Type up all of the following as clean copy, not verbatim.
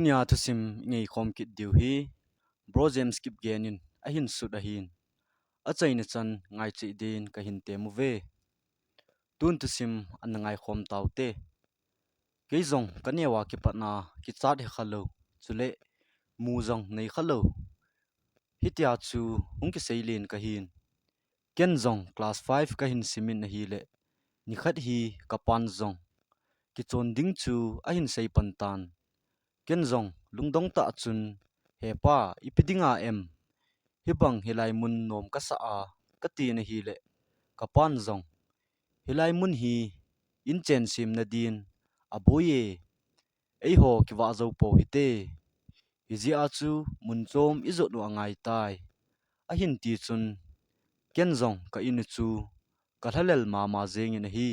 Dunia thusim ngei khom kit diu hi bro James skip genin a hin sut a hin a chaina chan ngai chi din ka hin te mu ve tun thusim an ngai khom taute keizong kanewa ki patna ki chat he khalo chule mu zong nei khalo hitia chu hung ki seilin ka hin ken zong class 5 ka hin simin na hi le ni khat hi ka pan zong ki chon ding chu a hin sei pan tan ken zong lungdong ta chun hepa ipidinga hibang hilai mun nom ka sa a ka ti na hi le kapan zong hilai mun hi in chen sim na din abuye ei ho ki wa zo po hi te hi a chu mun chom izo nu angai tai a hin ti chun ken zong ka in chu ka thalel ma zeng in hi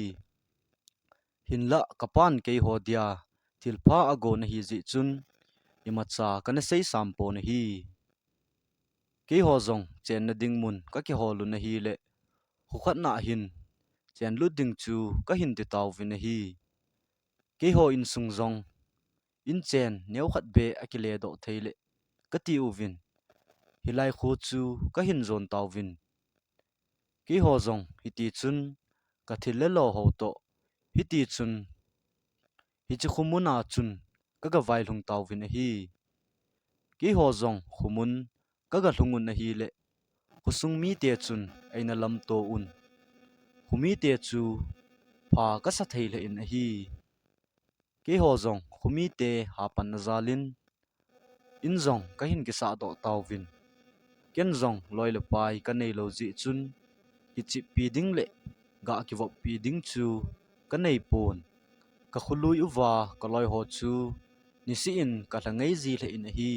hinla kapan ke ho dia thilpha ago na hi zi chun imacha kana sei sampo na hi ke ho zong chen na ding mun ka ki ho lu na hi le hu khat na hin chen lu ding chu ka hin ti taw vi na hi ke ho in sung zong in chen neu khat be akile do theile ka ti u vin hilai khu chu ka hin zon taw vin ke ho zong hiti chun ka thil le lo ho to hiti chun hi chi khumuna chun ka ga vai lung taw vin hi ke ho zong khumun ka ga hlungun na hi le khusung mi te chun aina lam to un khumi te chu pha ka sa theile in hi ke ho zong khumi te ha pan na zalin in zong ka hin ki sa do taw vin ken zong loi le pai ka nei lo ji chun ki chi pi ding le ga ki vop pi ding chu ka nei pon ka khului uwa ka loi ho chu ni si in ka hlangai ji le in hi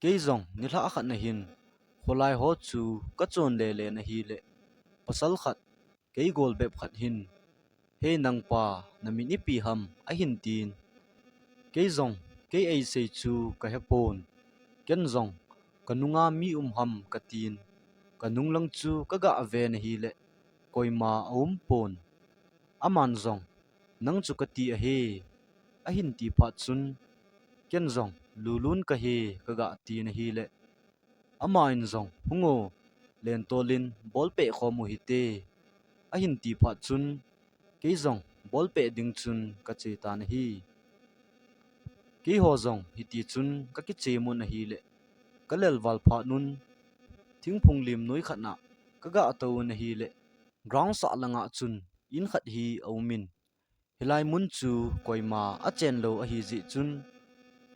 ke zong ni hla khat na hin kholai ho chu ka chon le na hi le pasal khat ke gol bep khat hin he nang pa na mi ni pi ham a hin tin ke zong ke ai sei chu ka he pon ken zong kanunga mi ham ka tin kanung lang chu ka ga ave na hi le koima pon aman zong nang chu ka ti a he a hin ti pha chun ken zong lulun ka he ka ga ti na hi le ama in zong hungo len tolin bol pe khomu hi te a hin ti pha chun ke zong bol pe ding chun ka che ta na hi ke ho zong hi ti chun ka ki che mu na hi le ka lel wal pha nun thing phung lim noi khana ka ga to na hi le ground sa langa chun in khat hi aumin hilai mun chu koima a chen lo a hi ji chun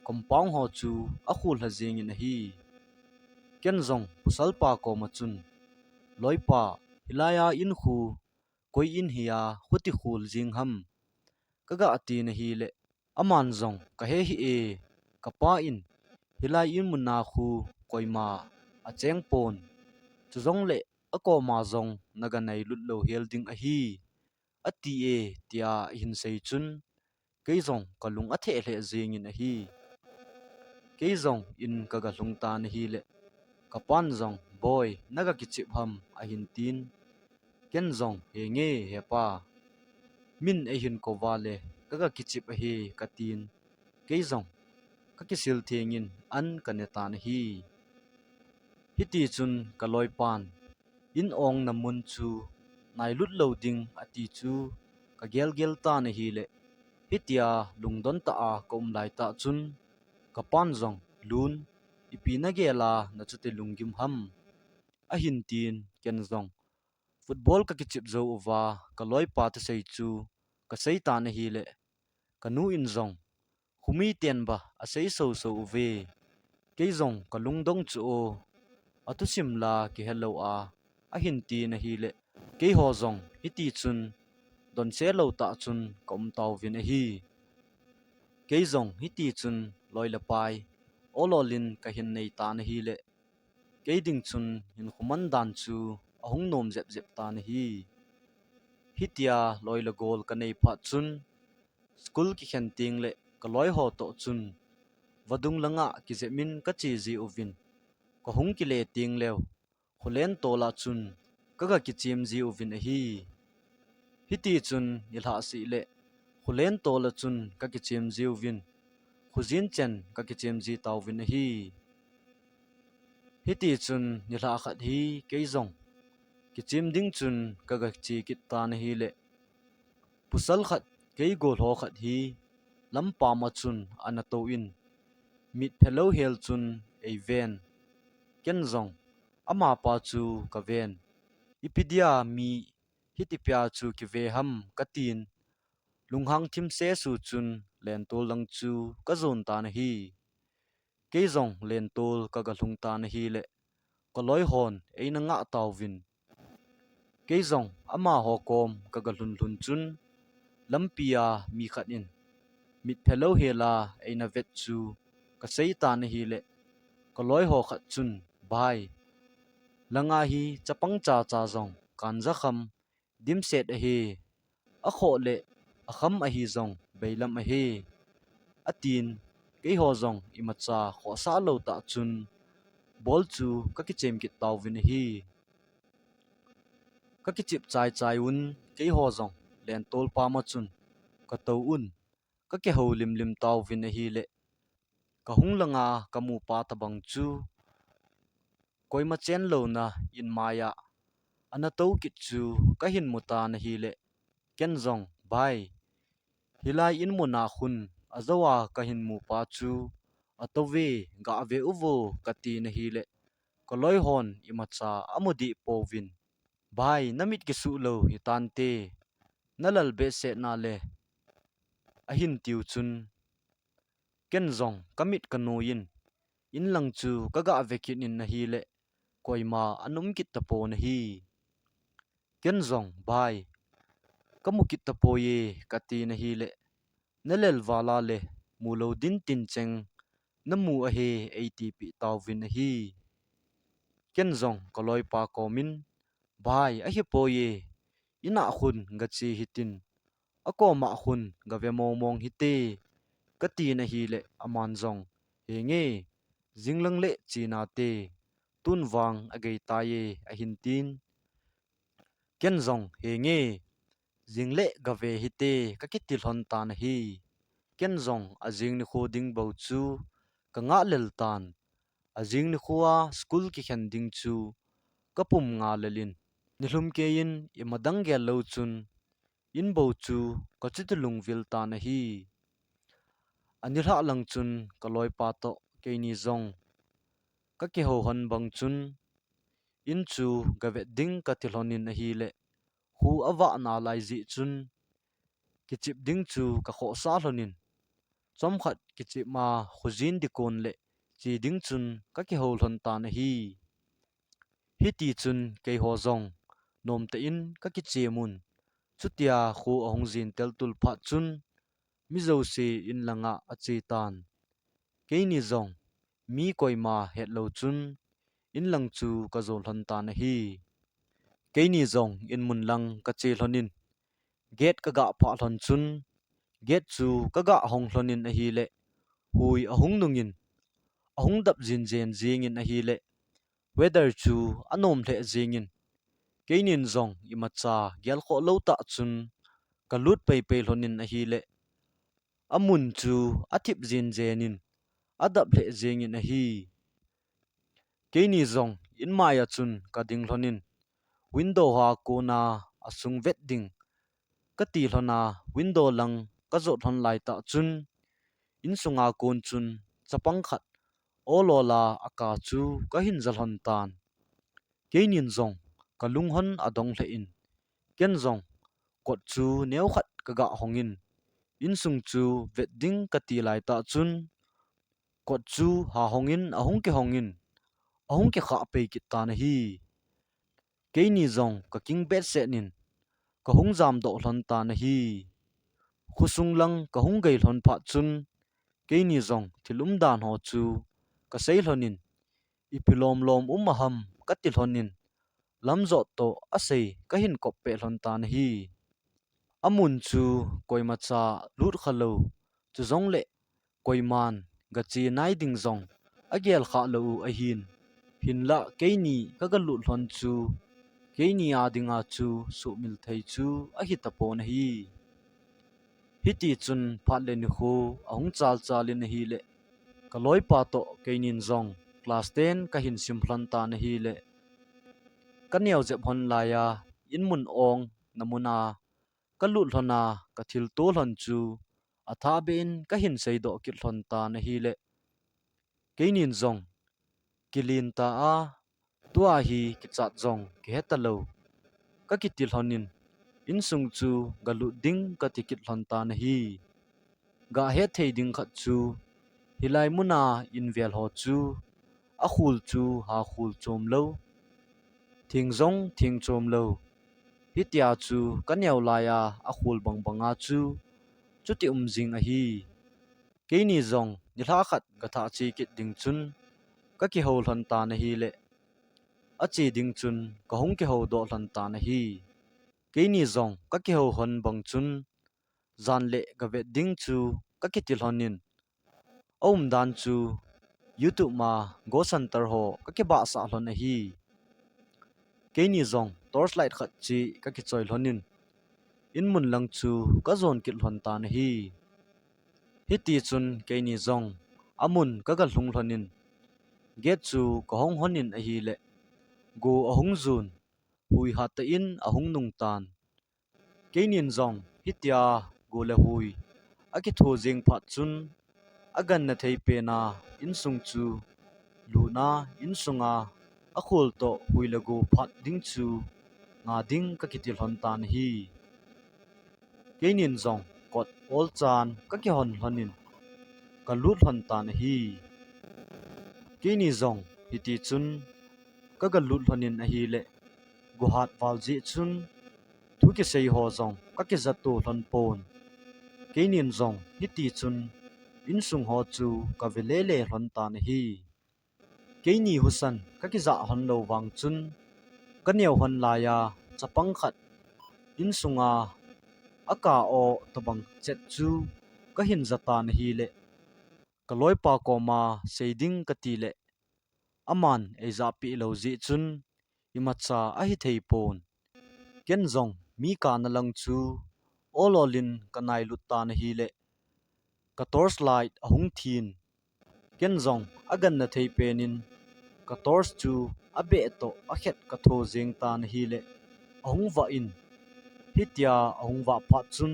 compound ho chu a khul ha jing in hi ken zong pusal pa ko ma chun loipa hilaya in khu koi in hiya khuti khul jing ham kaga ati na hi le aman zong ka he hi e kapa in hilai in munna khu koima a cheng pon chu zong le ako ma zong naga nei lut lo hel ding a hi ati e tia hin sei chun ke zong kalung a the hle jing in a hi ke zong in kaga lung ta na hi le kapan zong boy naga ki chip ham a hin tin ken zong he nge he pa min e hin ko wale kaga ki chip a hi katin ke zong ka ki sil thengin an kaneta na hi hiti chun kaloi pan in ong na mun chu nai lut lo ding ati chu ka gel ta na hi le hitia lungdon ta a kom lai ta chun kapan zong lun ipina gela na chute lungim ham a hin tin ken zong football ka kichip zo uwa ka loi pa ta sei chu ka sei ta na hi le kanu in zong khumi ten ba a sei so uve ke zong ka lungdong chu o atu simla ki hello a hin ti na hi le ke ho zong hiti chun don se lo ta chun kom taw vin a hi ke zong hiti chun loi la pai ololin ka hin nei ta na hi le ke ding chun hin khuman dan chu ahung nom zep ta na hi hitia loi la gol ka nei pha chun school ki khen ting le ka loi ho to chun vadung langa ki zemin ka chi ji ovin ko hung ki le ting lew kholen to la chun kaga ki chim ji ovin a hi hiti chun ilha si le kholen to la chun ka ki chim ji ovin khuzin chen ka ki chem ji taw vin hi hi ti chun ni la khat hi ke zong ki chim ding chun ka ga chi kit ta na hi le pusal khat ke gol ho khat hi lampa ma chun anato in mit phelo hel chun ei ven ken zong ama pa chu ka ven ipidia mi hitipia chu ki ve ham katin lunghang thim se su chun len tol lang chu ka zon ta na hi ke zong len tol ka ga lung ta na hi le ko loi hon eina nga taw vin ke zong ama ho kom ka ga lun lun chun lampia mi khat in mit phelo hela eina vet chu ka sei ta na hi le ko loi ho khat chun bai langa hi chapang cha cha zong kan za kham dim set a hi a kho le a kham a hi zong beilam a hi atin ke ho zong imacha kho sa lo ta chun bol chu ka ki chem ki taw vin hi ka ki chip chai chai un ke ho zong len tol pa ma chun ka to un ka ke ho lim lim taw vin hi le ka hung langa ka mu pa ta bang chu koi ma chen lo na in maya ana to ki chu ka hin mu ta na hi le ken zong bai hilai in mu na khun azawa ka hin mu pa chu atowe ga ave uvo ka ti na hi le ko loi hon imacha amudi povin bai namit ki su lo hi tan te nalal be se na le ahin tiu chun ken zong kamit kanoin in lang chu kaga vekin in na hi le koima anum kit tapo na hi ken zong bai kamukit tapo ye kati na hi le nalel wala le mulo din tin cheng namu a he atp tawvin na hi ken zong koloi pa komin bai a hi po ye ina khun ga chi hitin ako ma khun ga ve mo mong hite kati na hi le aman zong he nge jinglang le china te tun wang agei ta ye a hin tin ken zong he nge jingle ga ve hite ka kitil hon ta na hi ken zong a jing ni khoding bo chu ka nga lel tan a jing ni khuwa school ki khen ding chu kapum nga lelin nilum ke in imadang gel lo chun in bo chu ka chitulung vil ta na hi anilha lang chun kaloi pa to ke ni zong ka ke ho han bang chun in chu gavet ding ka tilhonin a hi le hu awa na lai ji chun ki chip ding chu ka kho sa hlonin chom khat ki chip ma khuzin di kon le chi ding chun ka ke ho hlon ta na hi hi ti chun ke ho zong nom te in ka ki chemun chutia khu ahong zin tel tul pha chun mizo se in langa achi tan ke ni zong mi koima het lo chun in lang chu ka zol hon ta na hi ke ni zong in mun lang ka che hlonin get ka ga pha hlon chun get chu ka ga hong hlonin a hi le hui ahung nungin ahung dap jin jen jing in a hi le weather chu anom hle jing in keinin zong imacha gyal kho lo ta chun kalut pe pe hlonin a hi le amun chu athip jin jenin adap hle jing in a hi keini zong in maya chun ka ding hlonin window ha ko na asung vet ding ka ti hlona window lang ka zo thon lai ta chun in sunga kon chun chapang khat olola aka chu ka hin zal hon tan keinin zong ka lung hon adong hle in ken zong kot chu neu khat ka ga hongin in sung chu vet ding ka ti lai ta chun kot chu ha hongin ahong ke kha pe ki ta na hi keini zong ka king bet se nin ka hung jam do hlon ta na hi khusung lang ka hung gei hlon pha chun keini zong thilum dan ho chu ka sei hlonin ipilom lom maham ka ti hlonin lamzo to asei ka hin kop pe hlon ta na hi amun chu koima cha lut khalo chu zong le koiman ga chi nai ding zong agel kha lo a hin la keini ka ga lut hlon chu keini a dinga chu su mil thei chu a hi tapo na hi hiti chun phat le ni khu ahung chal chalin hi le kaloi pa to keinin zong class 10 ka hin sim hlan ta na hi le kaniaw je phon la ya in mun ong namuna kalut hlona ka thil to hlon chu atha ben ka hin sei do ki hlon ta na hi le keinin zong kilin ta a tua hi ki chat zong ke hetalo ka ki til honin in sung chu galu ding ka tikit hlon ta na hi ga he thei ding khat chu hilai muna in vel ho chu a khul chu ha khul chom lo thing zong thing chom lo hitia chu kanyaw laya a khul bang banga chu chuti jing a hi keini zong ni hla khat ka tha chi kit ding chun ka ki ho hlan ta na hi le a chi ding chun ka hong ki ho do hlan ta na hi keini zong ka ki ho hon bang chun zan le ka ve ding chu ka ki til honin om dan chu youtube ma go center ho ka ki ba sa hlon a hi keini zong torchlight khat chi ka ki choi hlonin in mun lang chu ka zon kil hlon ta na hi hiti chun keini zong amun ka gal hlung hlonin get chu ka hong honin a hi le go ahung zun hui hata in ahung nung tan keinin zong hitia go le hui aki tho jing phat chun agan na thei pe na in sung chu lu na in sunga a khul to hui le go phat ding chu nga ding ka kitil hon tan hi keinin zong kot ol chan ka ki hon honin ka lut hon tan hi keini zong hiti chun ka ga lut honin a hi le gu hat wal ji chun thu ki sei ho zong ka ki zat tu hlon pon keinin zong hiti chun in sung ho chu ka vele le hlon tan hi keini husan ka ki za hon lo wang chun ka neu hon la ya chapang khat in sunga aka o tabang chet chu ka hin zata na hi le kaloi pa ko ma seiding ka ti le aman eiza pi lo ji chun imacha a hi thei pon ken zong mi ka na lang chu ololin kanai lut ta na hi le ka torch light ahung thin ken zong agan na thei penin ka torch chu abe to a khet ka tho jeng ta na hi le ahung va in hitia ahung va pha chun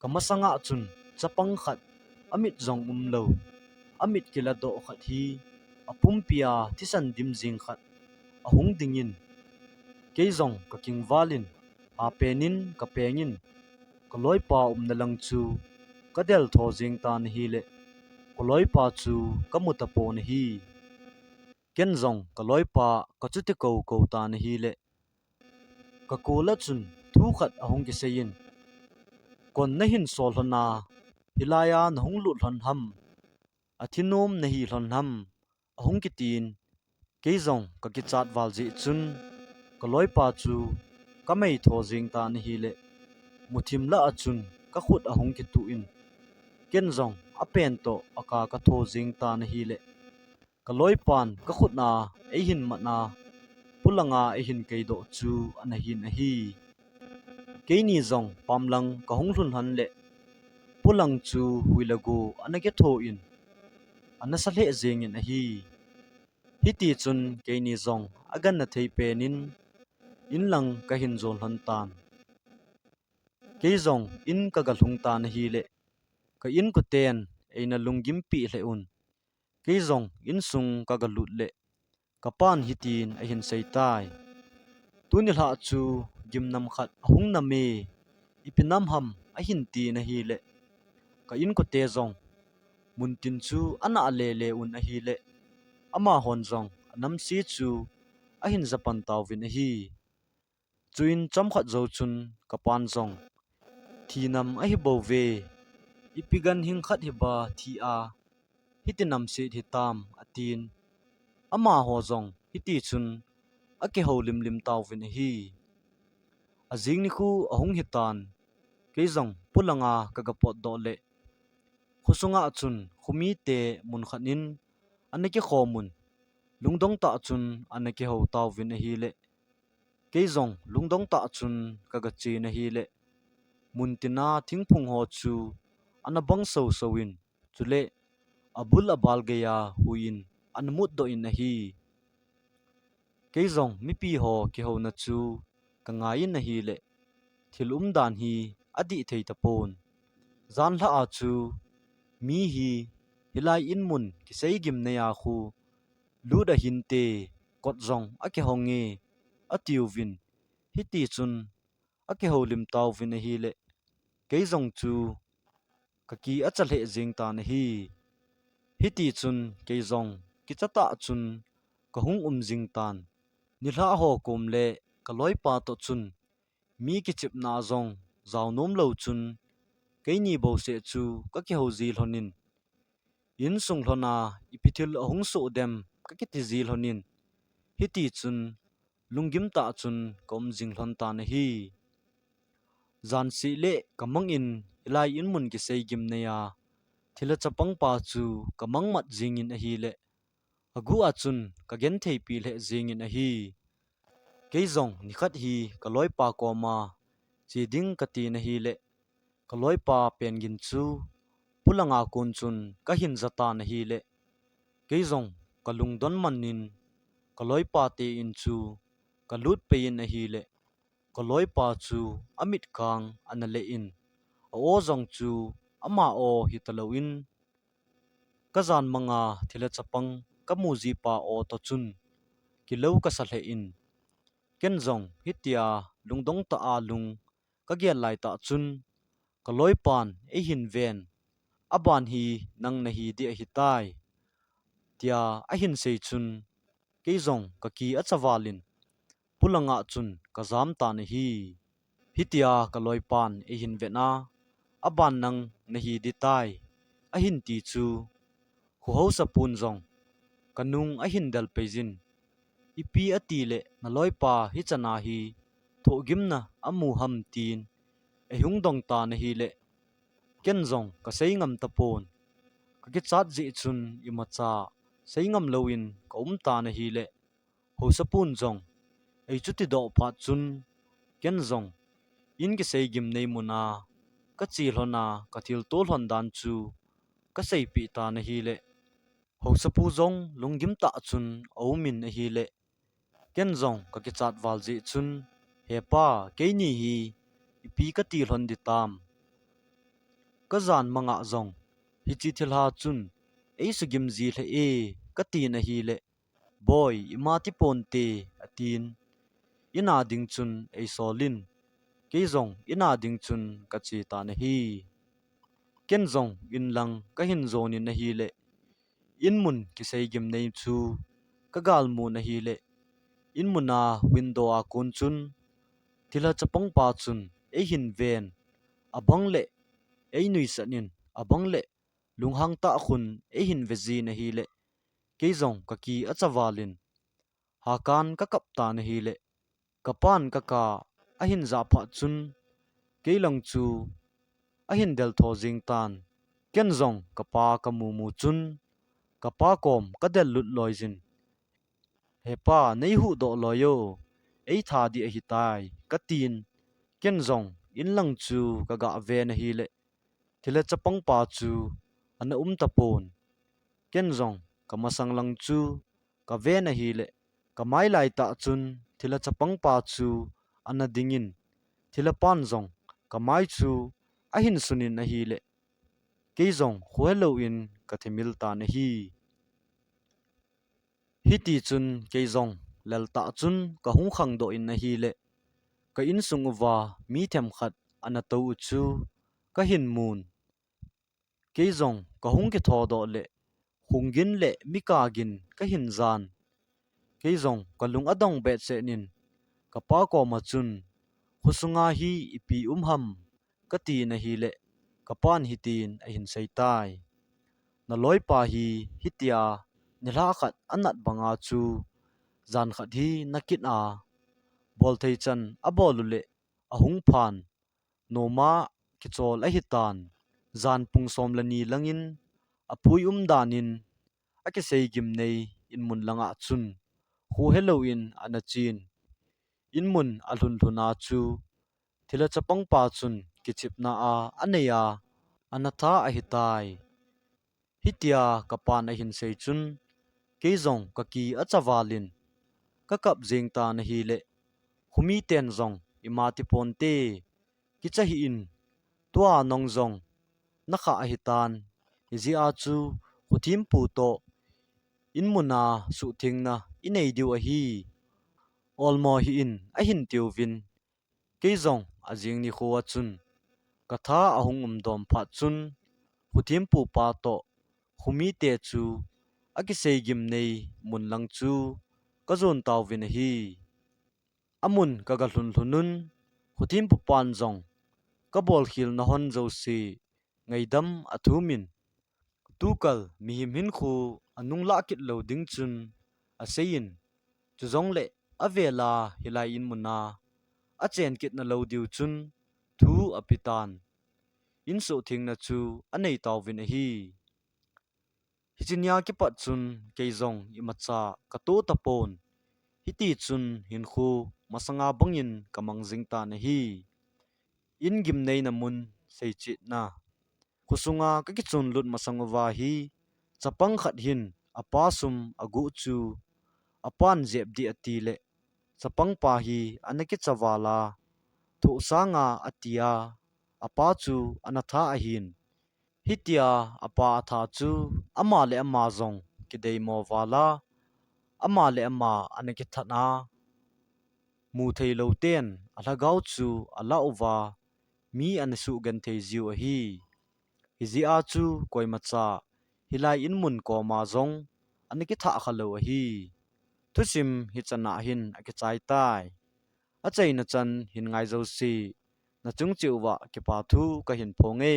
kamasanga chun chapang khat amit zong lo amit kila do khat hi apum pia thisan dim jing khat ahung dingin keizong ka king valin a penin ka pengin ka loi pa na lang chu ka del tho jing tan hi le ka loi pa chu ka muta pon hi ken zong ka loi pa ka chu te ko ko tan hi le ka ko la chun thu khat ahung ki sein kon na hin sol hlona hilaya na hung lut hlon ham athinom na hi hlon ham ahung ki tin keizong ka ki chat wal ji chun ka loi pa chu ka mei tho jing ta na hi le muthim la achun ka khut ahung ki tu in ken zong a pen to aka ka tho jing ta na hi le ka loi pan ka khut na ei hin ma na pulanga ei hin kei do chu ana hin a hi keini zong pamlang ka hung hlun han le pulang chu huilagu anake tho in anasa le jeng in a hi hiti chun keini zong agan na thei penin in lang ka hin zon han tan keizong in ka ga hlung tan hi le ka in ku ten eina lungim pi hle un keizong in sung ka ga lut le ka pan hitin a hin sei tai tuni hla chu gimnam khat hung na me ipinam ham a hin ti na hi le ka in ku te zong mun tin chu ana le le un a hi le ama hon zong nam si chu a hin zapan taw vin a hi chuin cham khat zo chun ka pan zong thi nam a hi bo ve ipigan hing khat hi ba thi a hitinam se hi tam atin ama ho zong hiti chun ake ho lim lim taw vin a hi azing ni khu ahung hitan keizong pulanga kaga pot do le khusunga chun khumi te mun khanin anake khomun lungdong ta chun anake ho taw vin a hi le keizong lungdong ta chun kaga chi na hi le muntina thingphung ho chu anabang so in chule abul abal geya huin anmut do in hi keizong mi pi ho ki ho na chu ka ngai na hi le thilum dan hi adi thei tapon zan hla a chu mi hi hilai in mun ki sei gim na ya khu lu da hin te kot zong a ke honge atiu vin hiti chun a ke ho lim taw vin hi le keizong chu ka ki achal he jing ta na hi hiti chun keizong ki chata chun ka hung jing tan ni hla ho kum le ka loi pa to chun mi ki chip na zong zaw nom lo chun ke ni bo se chu ka ke ho zil honin in sung hlona ipithil ahung so dem ka ke ti zil honin hiti chun lungim ta chun kom jing hlon ta na hi zan si le kamang in ilai in mun ki sei gim ne ya thila chapang pa chu kamang mat jing in a hi le agu a chun ka gen thei pi le jing in a hi keizong ni khat hi ka loi pa ko ma chi ding ka ti na hi le ka loi pa pen gin chu pulanga kun chun ka hin zata na hi le keizong ka lungdon manin ka loi pa te in chu ka lut pe in a hi le ka loi pa chu amit kang ana le in o zong chu ama o hi talo in ka zan manga thila chapang ka mu ji pa o to chun ki lo ka sa hle in ken zong hitia lungdong ta a lung ka gel lai ta chun ka loi pan e hin ven aban hi nang na hi di a hi tai tia a hin sei chun ke zong ka ki a chawalin pulanga chun ka zam ta na hi hitia ka loi pan e hin vena aban nang na hi di tai a hin ti chu hu ho sa pun zong kanung a hin dal pezin ipi ati le na loi pa hi chana hi tho gimna amu ham tin e hung dong ta na hi le ken zong ka sei ngam ta pon ka ki chat ji chun i ma cha sei ngam loin ka ta na hi le ho sa pun zong ei chu ti do pha chun ken zong in ki sei gim nei muna ka chi hlona ka thil tol hon dan chu ka sei pi ta na hi le ho sa pu zong lungim ta chun au min a hi le ken zong ka ki chat wal ji chun he pa ke ni hi ipi ka ti hlon di tam ka zan manga zong hi chi thil ha chun ei su gim ji le e ka ti na hi le boy ima ti pon te atin ina ding chun ei solin ke zong ina ding chun ka chi ta na hi ken zong in lang ka hin zon in na hi le in mun ki sei gim nei chu ka gal mu na hi le in muna window a kun chun thila chapang pa chun e hin ven abang le e nui sanin abang le lunghang ta khun e hin vezi na hi le ke zong ka ki achawalin hakan ka kap ta na hi le kapan ka ka a hin za pha chun ke lang chu a hin del tho jing tan ken zong kapa ka mu mu chun kapa kom ka del lut loi jin hepa nei hu do loyo ei tha di a hi tai ka tin ken zong in lang chu ka ga ve na hi le thila chapang pa chu ana ta pon ken zong ka masang lang chu ka ve na hi le ka mai lai ta chun thila chapang pa chu ana dingin thila pan zong ka mai chu a hin sunin na hi le ke zong khuelo in ka themil ta na hi hiti chun ke zong lal ta chun ka hung khang do in na hi le ka in sung wa mi them khat ana to chu ka hin mun ke zong ka hung ki tho do le hungin le mikagin ka hin zan ke zong ka lung adong bet se nin ka pa ko ma chun khusunga hi ipi ham ka ti na hi le ka pan hi tin a hin sei tai na loi pa hi hitia ni hla khat anat banga chu zan khat hi nakit a bol thei chan a bol le a hung phan no ma ki chol a hitan zan pung som lani langin apui danin ake sei gim nei in mun langa chun hu hello in anachin in mun alhun hluna chu thila chapang pa chun kichip na a aneya anatha a hitai hitia kapan a hin sei chun keizong kaki achawalin kakap jing ta na hi le humi ten zong imati ponte kichahi in tua nong zong nakha a hitan izia chu huthim pu to in muna su thing na inei diu a hi olmo hi in a hin tiu vin keizong ajing ni khuwa chun katha ahung dom pha chun huthim pu pa to humi te chu akisei gim nei mun lang chu kazon taw vin a hi amun kaga hlun hlunun huthim pu pan zong kabol khil na hon zo si ngaidam athumin tukal mihim hin khu anung la kit lo ding chun asein chuzong le avela hilai in muna achen kit na lo diu chun thu apitan in so thing na chu anei taw vin a hi hichinya ki pat chun keizong imacha kato tapon hiti chun hin khu masanga bangin kamang jingta na hi in gim nei na mun sei chit na kusunga ka ki chun lut masangwa hi chapang khat hin apa sum agu chu apan zep di ati le chapang pa hi anaki chawala thu sanga atia apa chu anatha ahin hitia apa atha chu ama le ama zong kidei mo wala ama le ama anaki thana mu thei lo ten alagau chu ala uwa mi anasu gan thei ziu a hi hizia chu koimacha hilai in mun ko ma zong aniki tha khalo a hi thusim hi chana hin akichai tai achai na chan hin ngai zo si na chung chiuwa ke pa thu ka hin phonge